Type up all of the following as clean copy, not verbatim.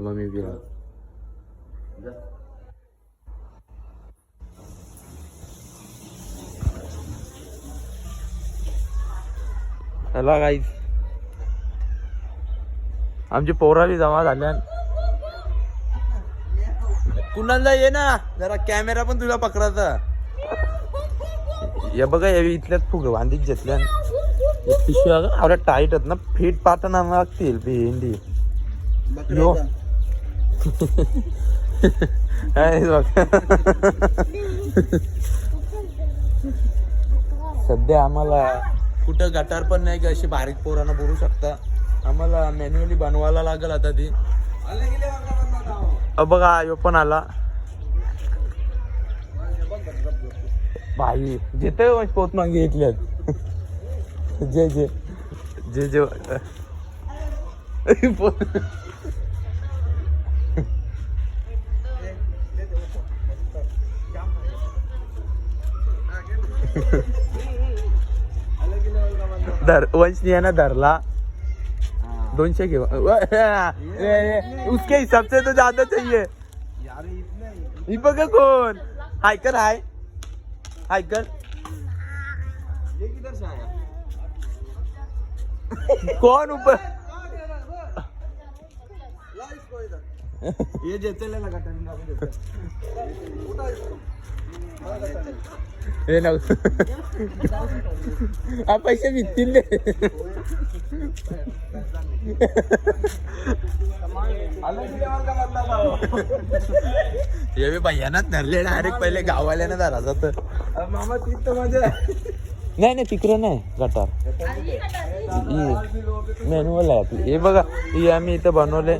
मी गेला चला गाईज आमची पोराली जमा झाल्या. कुणाला ये ना जरा कॅमेरा पण तुला पकडायचा. हे बघा हे इथल्याच फुग बांधीत घेतल्या पिशव्या आवडा टाईट आहेत ना फिट पाठना लागतील भेंडी यो सध्या आम्हाला कुठं गटार पण नाही की अशी बारीक पोरांना बोलू शकता. आम्हाला मॅन्युअली बनवायला लागेल आता ती. बघा यो पण आला भाई जिथे पोत मागे घेतल्यात जे जे जे जे धर वंशनी ना धरला 200 घेऊ उसके हिसाब से तो ज्यादा चाहिए ये बघा कोण हायकर हाय हायकर ये किधर से आया कौन ऊपर ये जेते ले लगा हे ना आप पैसे भेटतील दे ये भी भैयानाच धरले डायरेक्ट पहिले गाववाल्याने धरायचा तर मामा तीच तर मजा नाही नाही तिकडे नाही गटार मॅन्युअल आहे आपली. हे बघा हे आम्ही इथं बनवले.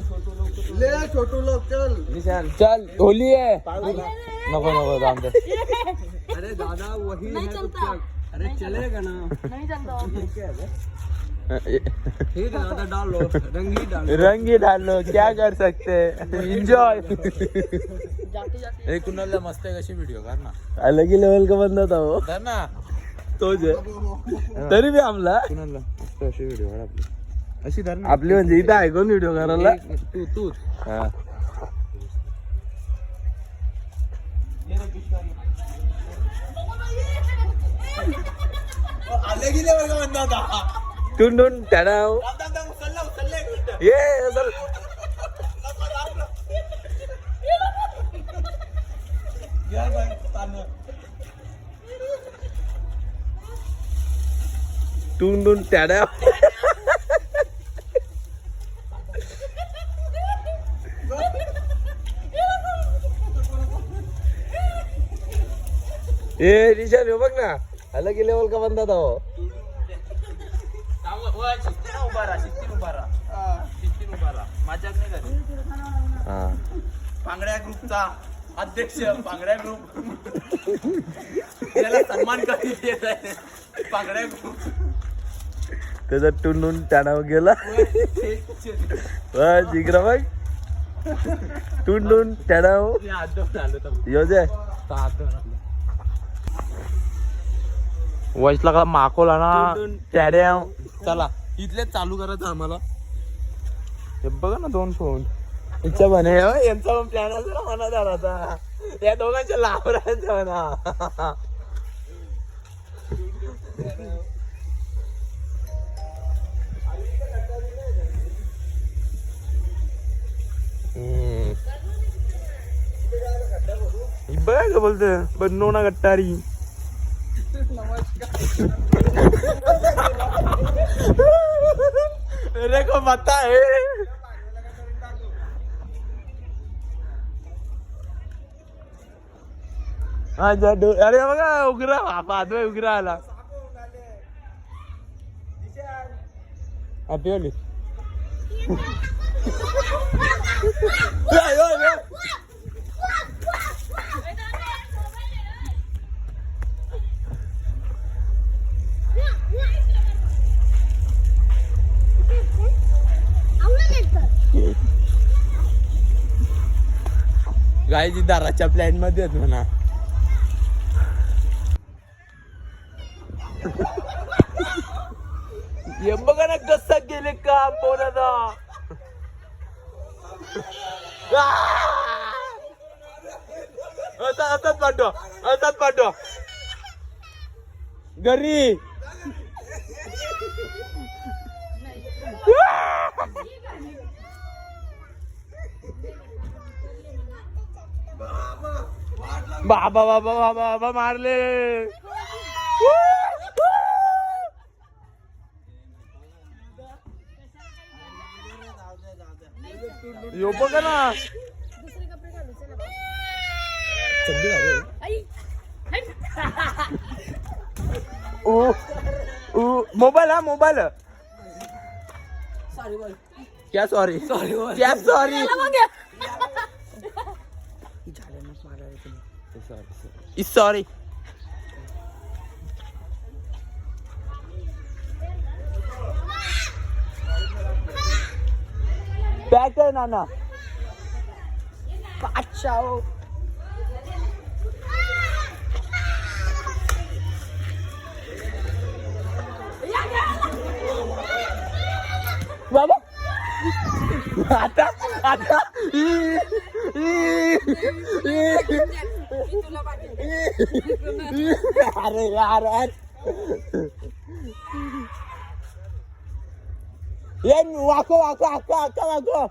छोटू लोक चल चल होली आहे नको नको जाऊन दे. अरे दादा वही नहीं चलता. अरे चलेगा ना नहीं चलता ठीक है दादा डालो रंग ही डालो क्या कर सकते एंजॉय. कुणाला मस्त आहे कशी व्हिडिओ कर ना अलग ही लेवल का बंदा था वो कर ना तो जे तरी बी आमला कुणाला मस्त अशी व्हिडिओ कर आपली अशी धर ना आपली म्हणजे इथं ऐकून व्हिडिओ करायला तू तू हा अलग ही लेवल का बंदा था. टुंडून त्याला ये टुंडून त्याला ए निशान बघ ना अलग लेवल का बंदा था वो. पांगड्या ग्रुपचा अध्यक्ष पांगड्या ग्रुप त्याला सन्मान करीत येत आहे. पांगड्या ग्रुप त्याचा टुंडून त्यानावर गेला जिगरा बघ टुंडून त्यानावर योजे वॉइसला का माकोला ना त्याड्या. चला इथले चालू करायचं आम्हाला. हे बघा ना 2 फोन इच्छा बने यांचा पण प्लॅन असं मनात आला होता या दोघांच्या लावरायचं म्हणा. बघा का बोलतं बनवू ना गट्टारी. मेरे को पता है हा जादू. अरे बघा उगरा पाहतोय उगरा आला आपली गायची दाराच्या प्लॅन मध्ये आहेत म्हणा. हे बघा ना कसं गेले पाठव घरी. बाबा बाबा बाबा बाबा मारले. यो बघा ना. मोबाईल हा मोबाईल. क्या सॉरी क्या सॉरी सॉरी. बॅक आहे नाना. अच्छा बाबा आता आता अरे यार ये वाको वाको वाको वाको वाको.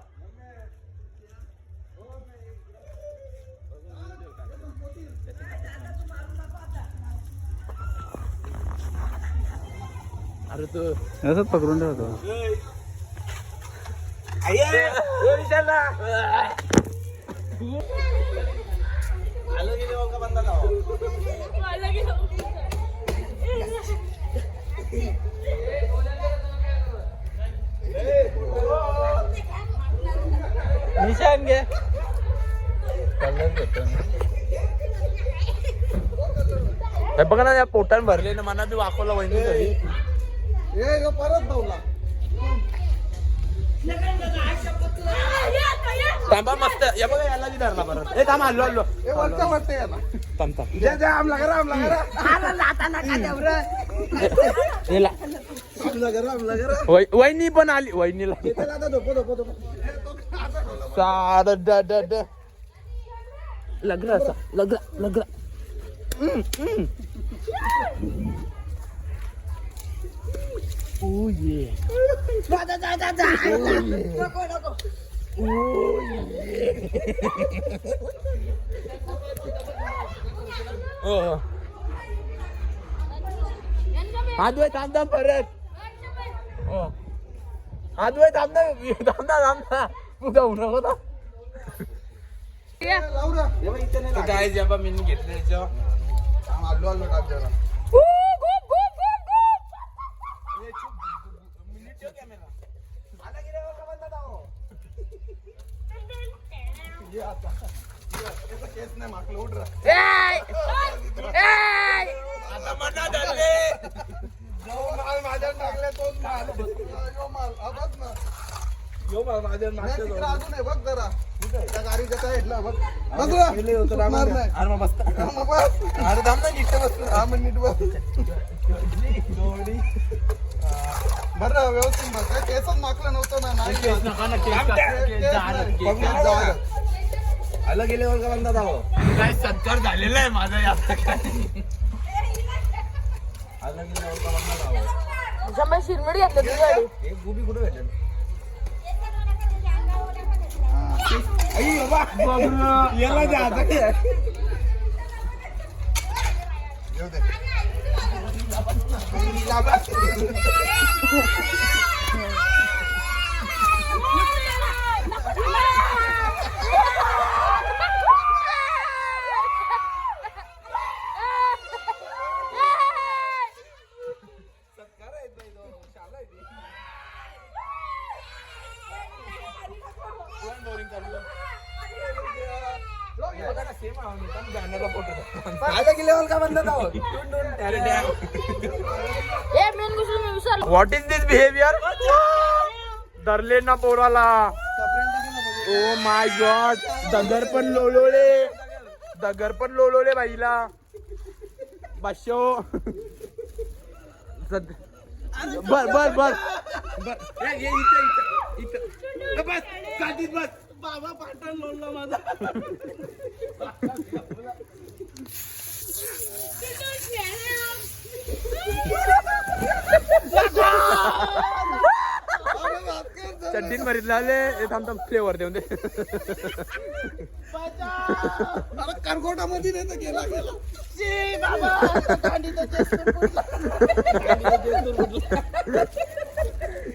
अरे तू असंच पकडून ठेवतो. निशान घे. बघा ना या पोटान भरले ना मना बी वाकवला वहिनी घरी. परत धावला. थांबा मस्त. या बघा याला बी धरला परत. ए थांब हल्लो हल्लो. थांब वहिनी पण आली. वहिनीला लगला असा लगला लगला. Oh yeah. हातवय थांबता परत. हातवय थांबता थांबता पुढं नको. काय जे मी घेतले बरं व्यवस्थित बस. केसच मागलं नव्हतं ना. आलं गेल्यावर का बंदा दाव काय सत्कार झालेला आहे माझा. या आलं गेल्यावर का बंदा दाव. शिरमिडी घातलं तुझी गाडी. एक गुबी कुठे भेटेल. याला जायचं येऊ दे. What is this behaviour. धरले ना पोराला. Oh my God. दगर पण लोळवले बाईला. बशो बर बर बर बर. इथं बस काठीत बस. बाबा पाटण लोळला माझा. चड्डीन भरीत लावले हे थांब थांब फ्लेवर देऊन दे. करकोटा मध्ये नाही तर गेला गेला.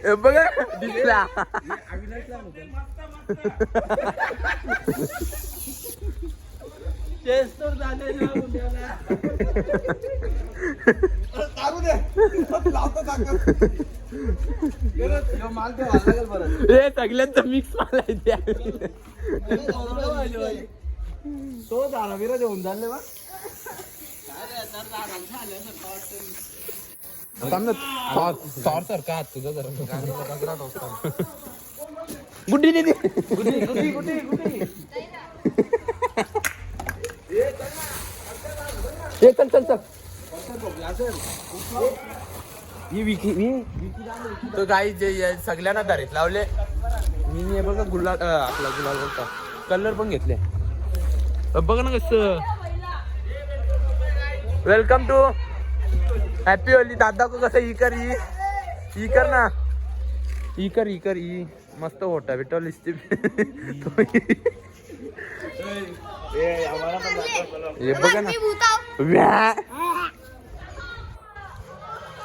हे बघा दिसला. काढू दे लावतो ताकद. माल ठेवा लागेल बरं. हे सगळ्यांचं मिक्स माल आहे त्या. तो झाला विराज होऊन झाले बा. सॉर का तुझं जरा गुड्डी दिदी हे चल चल चल. ही विकी तो गाई जे सगळ्यांना दारीत लावले. मी हे बघा गुलाल आपला गुलाल बोलता कलर पण घेतले. बघा ना कसं. Welcome to happy Holi. दादा को कसं ही कर ना ही कर ही मस्त होता बेटा लिस्टी. हे बघा ना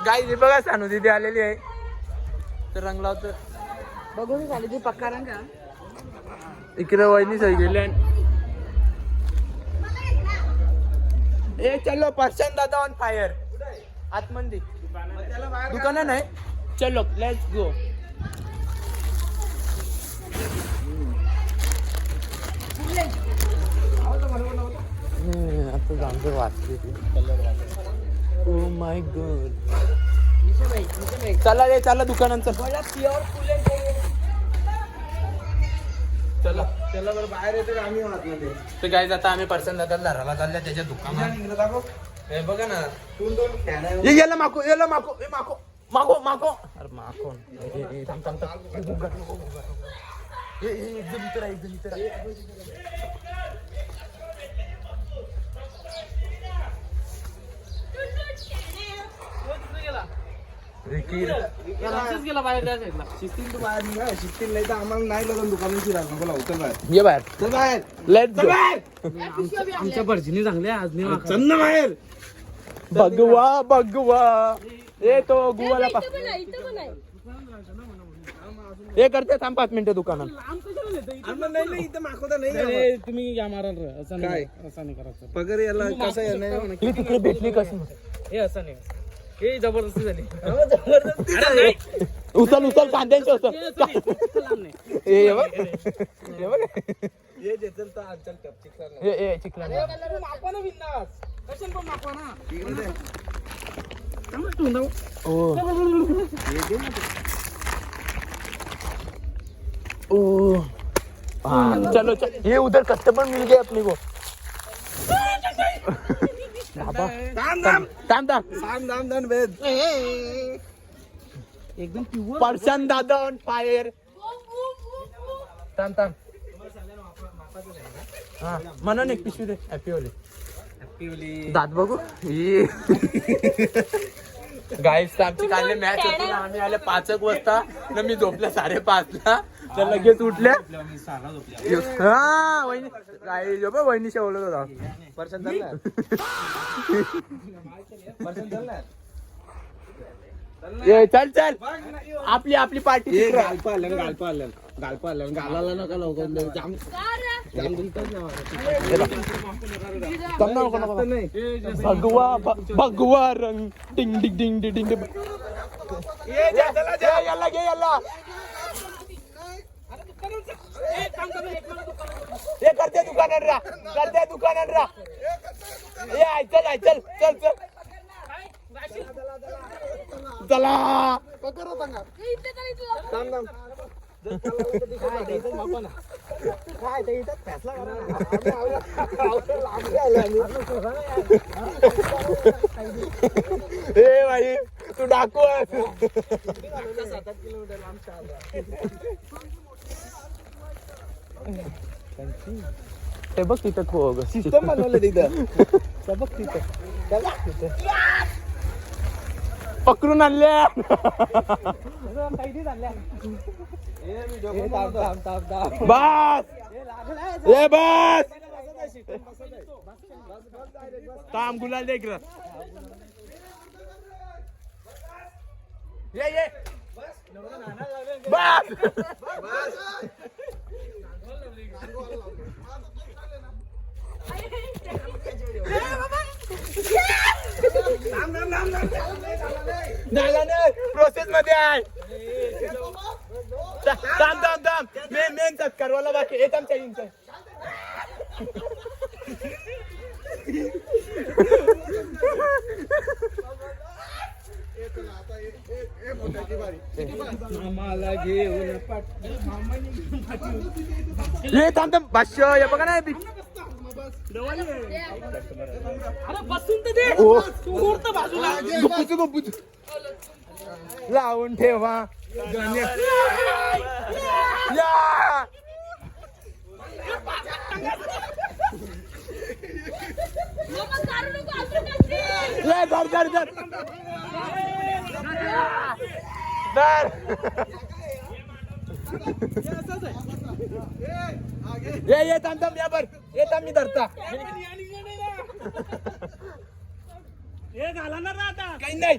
गाई हे बघा सानू दिदी आलेली आहे तर रंग लावतो. बघून झाली ती पक्का रंग. इकडे वहिनी सही गेले. ए चलो पर्शन दादा ऑन फायर आतमंदी दुकान नाही. चलो लेट्स गो. आता जाणते वाचते ओ माय गॉड. चला रे चला दुकानांचं चला. त्याला बरं बाहेर येते आम्ही वाचलं तर काय आता आम्ही पर्सन दादा धराला चालल्या त्याच्या दुकानात. हे बघा ना ये याला माको याला माको हे माको माको माको अरे माको थांब थांब थांब. एकदम इतर गेला बाहेर त्या साईडला. शिस्तीन तू बाहेर निघा. शिस्तीन नाही तर आम्हाला नाही लागून दुकानाची राहणार. बोला उतर बाहेर. ये बाहेर चल बाहेर. Let's go. आमच्या भरजीने चांगले आज नाही. चल ना बाहेर. भगवा भगवा ए तो गुवाला पा हे करते थांब 5 मिनिटं दुकानात. नाही इथं मागवता नाही. तुम्ही या माराल असं काय? असं नाही करायचं. पगार याला कसं आहे नाही. ही तिकडे भेटली कशी. हे असं नाही. हे जबरदस्ती झाली. उचल उचल कांद्यांची उचल. हे बघ हे बघ ये जे चल तर चल चिकन. हे चिकला मापा ना बिंदास. कशाला पण मापा ना. इकडे दे. ओ ये दे ना. ओ हाँ, चलो चल. ये उधर कस्टमर मिल गए अपने को. थांब थांब थांब थांब. थांब थांब थांब वेद. एकदम प्युअर. पर्सन दादा ऑन फायर. थांब थांब. हा म्हणून एक पिशवी दे. Happy Holy. दात बघू. गाईस आमची काल मॅच होती ना. आम्ही आले 5 वाजता ना. मी झोपल्या 5:30ला तर लगेच उठल्या. हा वहिनी गाई जो वहिनीशी बोलत होता. पर्सन चालला. पर्सन चालला. ये चल चल आपली आपली पार्टी. गालपालन गालाला नका लवकर. जाम भगवा भगवा रंग टिंग टिंग टिंग टिंग टिंग. याला घे याला. हे करते दुकानात रा. करते दुकानात रा. ये आय चल आय चल चल चल चला. थांब थांब. काय ते इथं फॅसला करा ए भाई तू डाकू आहेस. 7-8 किलोमीटर लांब चालला. ते बघ तिथं सिस्टम बनवलं तिथं बघ तिथं चला तिथं पकडून आणल्या बस ए बस काम गुलाल दे इकडं ये बस प्रोसेस मध्ये आहे मेन सत्कारवाला बाकी एक आमच्या इंच हे थांब भाष्य हे बघा ना बसून तर दे बाजूला लावून ठेवा ये थांब या बर ये थांब मी धरता हे घाला ना आता काही नाही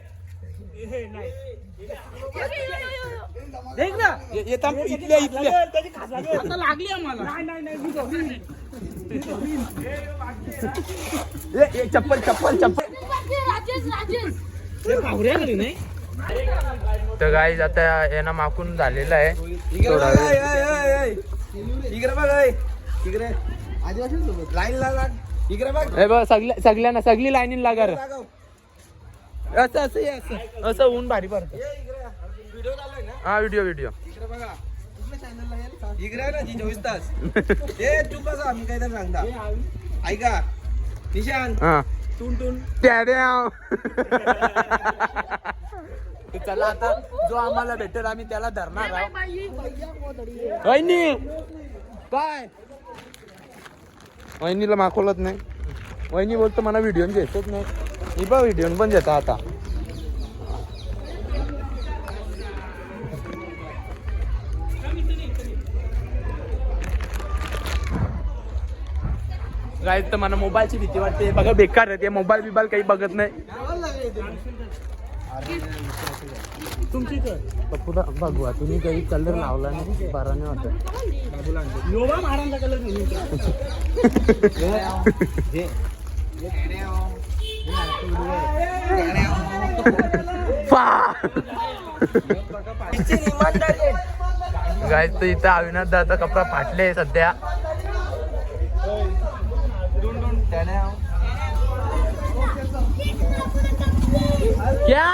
देख ना ये थांब इथल्या त्याची खास लागली आता लागली आम्हाला नाही ये चप्पल नाही तर गाईज आता यांना माकून झालेलं आहे इकडे बघ इकडे आदिवासी लाईन लाग इकडे बघ सगळ्यांना सगळी लाईनीन लागा रे. असं ऊन भारी पडतं व्हिडिओ चालू ना हा व्हिडिओ इकडे बघा कुठल्या चॅनलला येईल इकडे आहे ना जी 24 तास ए चुप बसा मी काहीतरी सांगता ऐका निशान हा टून चला आता जो आम्हाला भेटेल आम्ही त्याला धरणार आहोत. वहिनी काय वहिनीला माखवलत नाही वहिनी बोलतो मला व्हिडिओ घेतच नाही मी बघ व्हिडिओ पण देता आता काय तर मला मोबाईलची भीती वाटते बघा बेकार आहे ते मोबाईल बिबाईल काही बघत नाही तुमची पुढं बघवा तुम्ही काही कलर लावला नाही बरा नाही वाटत योगा महाराजांचा कलर गाय तर इथं अविनाश दादा कपडा फाटले सध्या क्या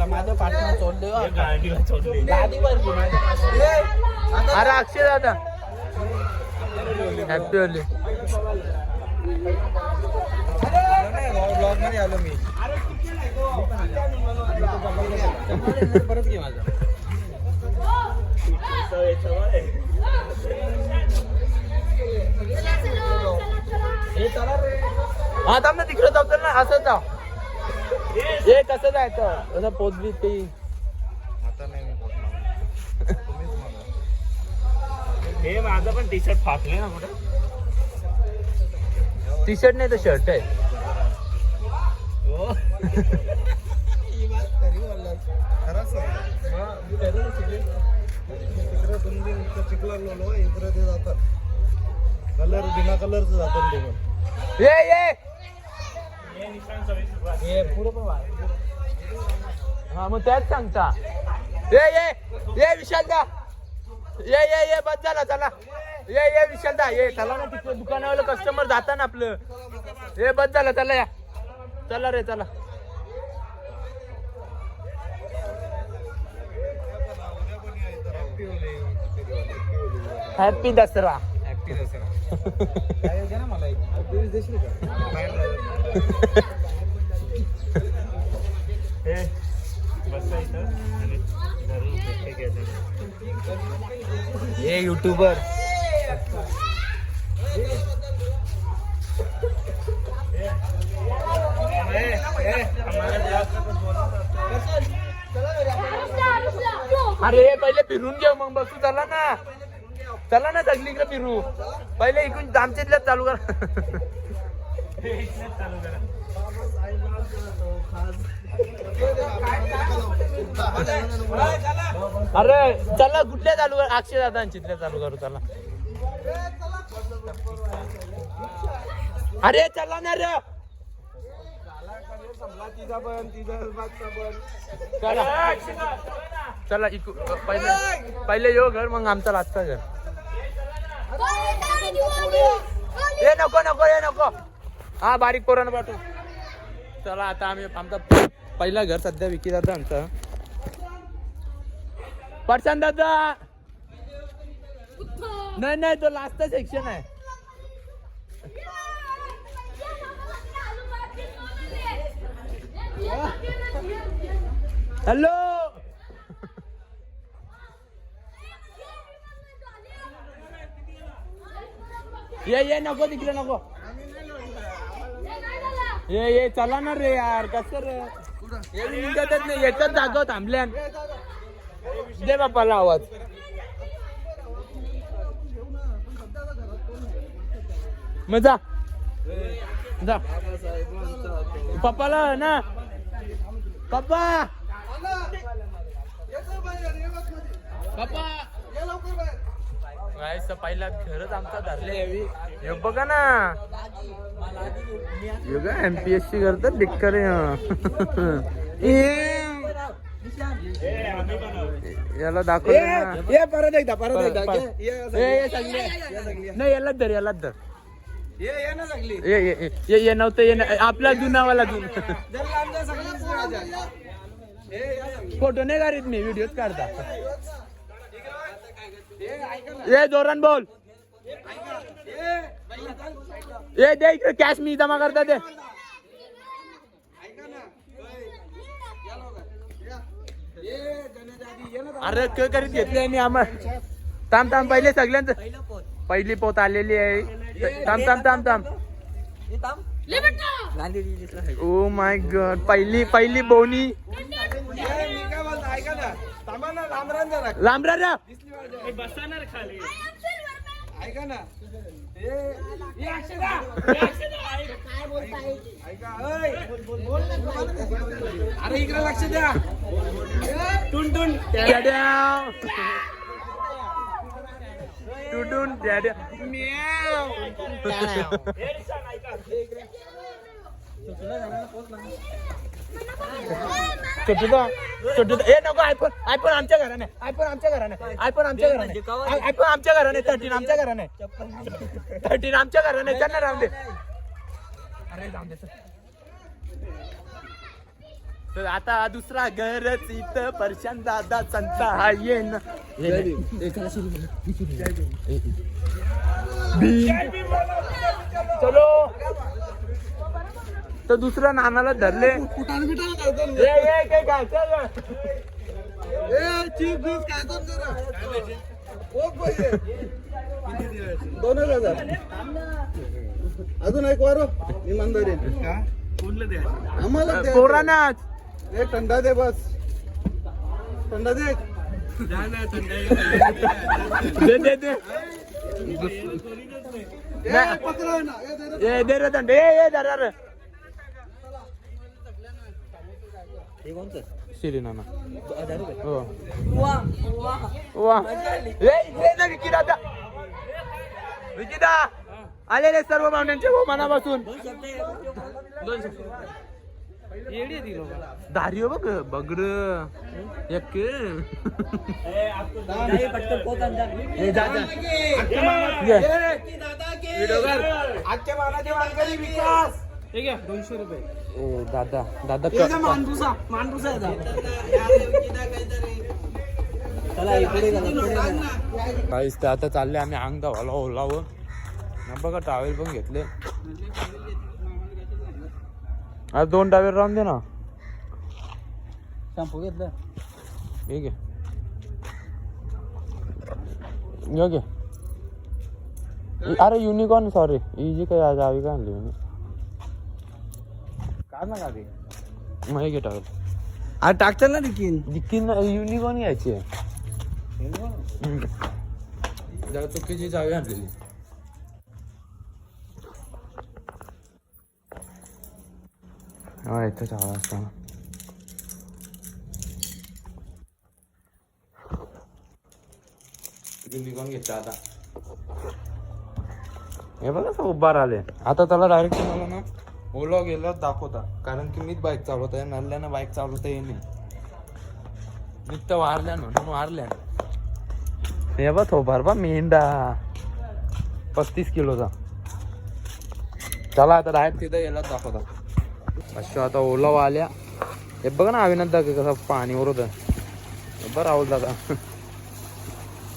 माझं पार्टनर सोडले अरे अक्षय दादा हॅपी होली ब्लॉग मध्ये आलो मी परत घे माझा हा थांब ना तिकडे जाऊ ना असं जाऊ हे कसं जायचं असं पोचली ते आता नाही मी हे माझं पण टी शर्ट फाटले ना कुठे टी शर्ट नाही तर शर्ट आहे कलर बिना कलरच जातात ये पुढे पण हा मग त्याच सांगता ये विशाल दा ये बस झाला चला ये विशाल दा ये चला ना तिकडे दुकानावाला कस्टमर जाता ना आपलं हे बस झालं चला या चला रे चला हॅपी दसरा युट्यूबर अरे पहिले फिरून घेऊ मग बसू. चला ना सगळीकडे फिरू. पहिले इकडून आमच्या चालू कर. अरे चला कुठल्या चालू कर. अक्षय दादांचितल्या चालू करू. चला अरे चला ना रे. चला पहिले येऊ घर मग आमचा लागता घर. ये नको हा बारीक पोरानं पाठवू. चला आता आम्ही आमचा पहिला घर सध्या विकी दादा आमचा. प्रशांत दादा नाही तो लास्ट सेक्शन आहे. हॅलो ये नको तिकडे नको. ये चला ना रे यार. कसं रे निघतच नाही. एकच जागा थांबल्या. दे बापाला आवाज. मग जा पप्पाला ना. पप्पा पहिला घरच आमचा धरले यावी. हे बघा ना MPSC करतात बेकार. याला दाखवलं परत एकदा नाही. यालाच धर. ये ना सगळी ये नव्हतं. आपला जुनावाला फोटो नाही काढत मी. व्हिडिओच काढता. ये जोरान बोल. ये दे इकडे कॅश मी जमा करता दे. अरे करीत घेतले आणि आम्हाला. थांब पहिले सगळ्यांचं पहिली पोत आलेली आहे. थांब ओ माय गॉड. पहिली बोनी लांबरा रा. ऐका ना अरे इकडे लक्ष द्या. टुन डॅड्या छोटू ए नको. आयफोन आमच्या घराने. आयफोन आमच्या घराने. 13 आमच्या घराने. 13 आमच्या घराने. त्यांना राहून दे. अरे जाऊन दे. तर आता दुसरा घरच इथं. प्रशांत दादा संता हा ये ना. चलो तर दुसऱ्या नानाला धरले. काय घ्यायचं 2000 अजून एक वारो इमानदारी आम्हाला पोरानाच. एक थंडा दे बस. थंडा दे. दे दे रे थंड. ये धरा रे. शिरी नाना. वा विकिदा आलेले सर्व पाहुण्यांचे मनापासून दारी बघ बगर एक आजच्या मानाचे मानकरी विकास 200 रुपये. दादा मानपुसा काहीच ते आता चालले आम्ही अंग धावाला ओलावं. बघा टावेल पण घेतले. आज 2 टावेल राहून दे ना. शॅम्पू घेतलं. ठीक आहे. घे अरे युनिकॉर्न सॉरी ही जी काय जावी का आणली मी काय ना गाडी मग हे घे टावेल अरे टाकतात ना दिकीन जिक्कीन युनिकॉर्न घ्यायची आहे जरा चुकीची जावी आणलेली हा इथंच हवा असताना युनिकॉर्न घेतला आता हे बघा असं उभा राहिले आता त्याला डायरेक्ट मला ना ओला गेल्यावर दाखवता कारण की मीच बाईक चालवत आहे नल्ल्यानं बाईक चालवता येईल नुसतं वारल्यानं म्हणून वारल्यानं हे बघ थोबार बा मेंढा 35 किलोचा चला आता डायरेक्ट तिथं गेला दाखवता अच्छा आता ओला आल्या हे बघ ना अविनाथ दाखव कसं पाणी होतं बरं राहुल दादा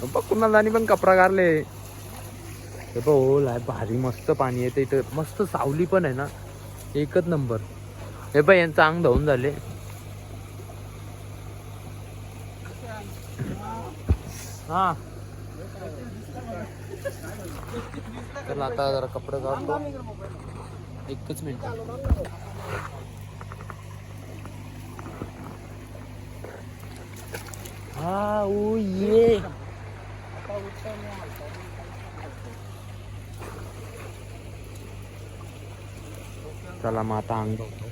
बघ कुणाला आणि पण कपडा गारले हे बघ ओल आहे भारी मस्त पाणी येते इथं मस्त सावली पण आहे ना एकच नंबर हे बघ यांचं अंग धावून झाले हा चला आता जरा कपडे काढतो एकच मिनिट हा ओ ये चला मग आता अंग धुतो